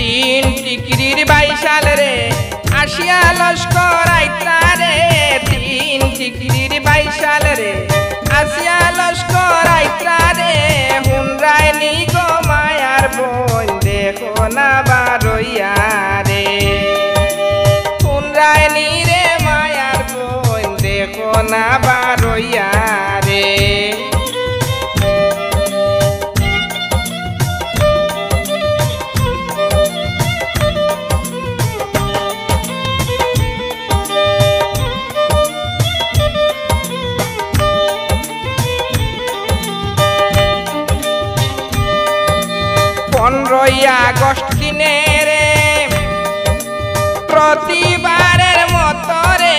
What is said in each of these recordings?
তিন টিকিরির 22 সাল রে আসিয়া লস্কর আইত্রা রে। তিন টিকিরির 22 সাল রে আসিয়া লস্কর আইত্রা রে। হুনরায় নি গো মায়ার বোন দেখো না বারইয়া রে। হুনরায় নি রে মায়ার বোন দেখো না বারইয়া রে। আগস্ট দিনে রে প্রতিবারের মতো রে।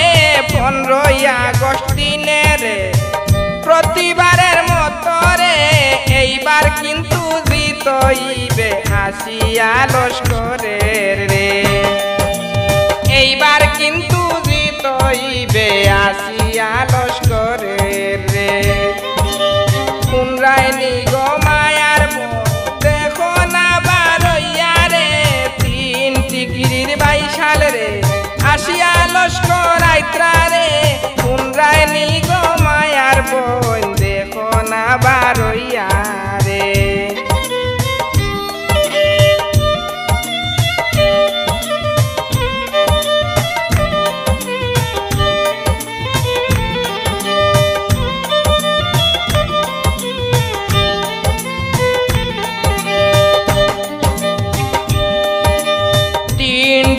15 আগস্ট দিনে রে প্রতিবারের মতো রে। এইবার কিন্তু জিতইবে আসিয়া লস্করের রে। এইবার কিন্তু জিতইবে আসিয়া লস্করের রে। হুনরায় নি গো মায়ার বোন দেখো না বারইয়া রে। তিন টিকিরির 22 সাল রে আসিয়া লস্কর আইত্রা রে। হুনরায় নি গো মায়ার বোন দেখো না বারইয়া রে।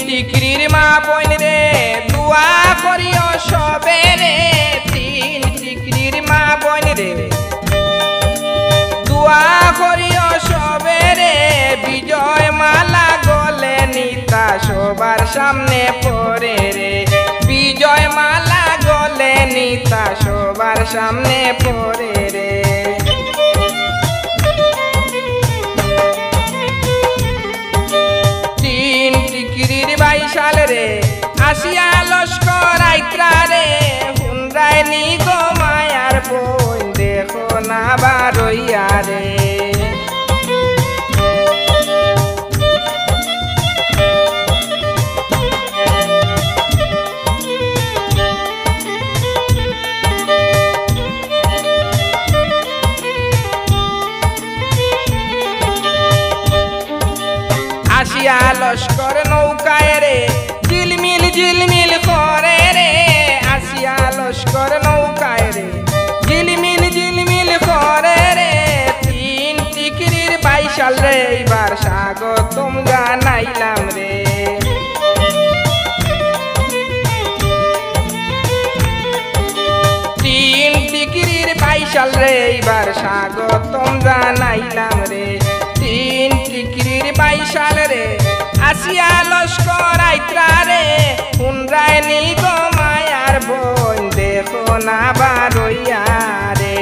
টিকিরির মা বোন রে দুয়া করিও সবে রে। তিন টিকিরির মা বোন রে দুয়া করিও সবে রে। বিজয় মালা গলে নিতা সবার সামনে পড়ে রে। বিজয় মালা গলে নিতা সবার সামনে পড়ে রে। তিন টিকিরির 22 সাল রে আসিয়া লস্কর আইত্রা রে। হুনরায় নি গো মায়ার বোন দেখো না বারইয়া রে। আসিয়া লস্কর নৌকায় রে ঝিলমিল ঝিলমিল করে রে। আসিয়া লস্কর নৌকায় রে ঝিলমিল ঝিলমিল করে রে। তিন টিকিরির 22 সাল রে এইবার স্বাগতম জানাইলাম রে। তিন টিকিরির 22 সাল রে এইবার স্বাগতম জানাইলাম রে। তিন টিকিরির 22 সাল রে আসিয়া লস্কর আইত্রা রে। হুনরায় নি গো মায়ার বোন দেখো না বারইয়া রে।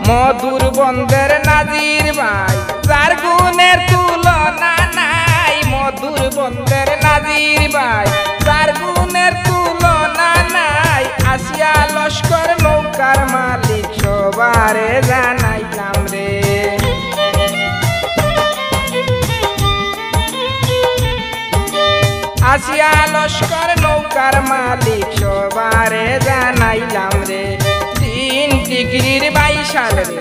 মধুর বন্ধের নাজির ভাই যার গুণের তুলনা নাই। মধুর বন্ধের নাজির ভাই যার গুণের তুলনা নাই। আসিয়া লস্কর নৌকার মালিক সবারে জানাইলাম রে। আসিয়া লস্কর নৌকার মালিক সবারে জানাইলাম রে। তিন টিকিরির 22 সাল রে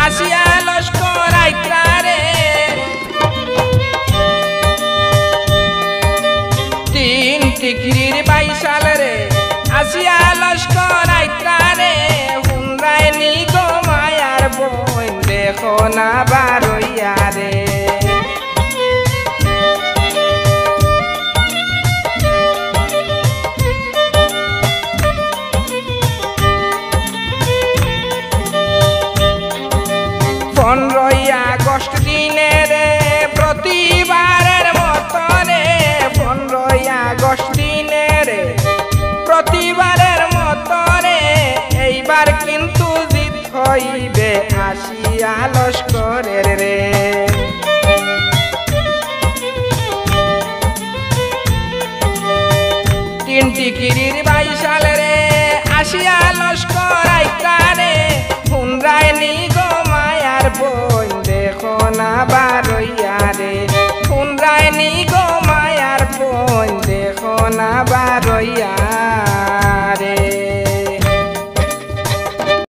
আসিয়া লস্কর আইত্রা রে। তিন টিকিরির 22 সাল রে আসিয়া লস্কর আইত্রা রে। হুনরায় নি গো মায়ার বোন দেখো না বারইয়া রে। আগস্ট দিনে রে প্রতিবারের মতো রে। 15 আগস্ট দিনে রে প্রতিবারের মতো রে। এই এবার কিন্তু জিত হইবে আসিয়া লস্করের রে তিন টিকিরির বাইশাল রে আসিয়া লস্কর আইতা রে হুনরায় নি গো মায়ার বোন দেখো না বারইয়া রে হুনরায় নি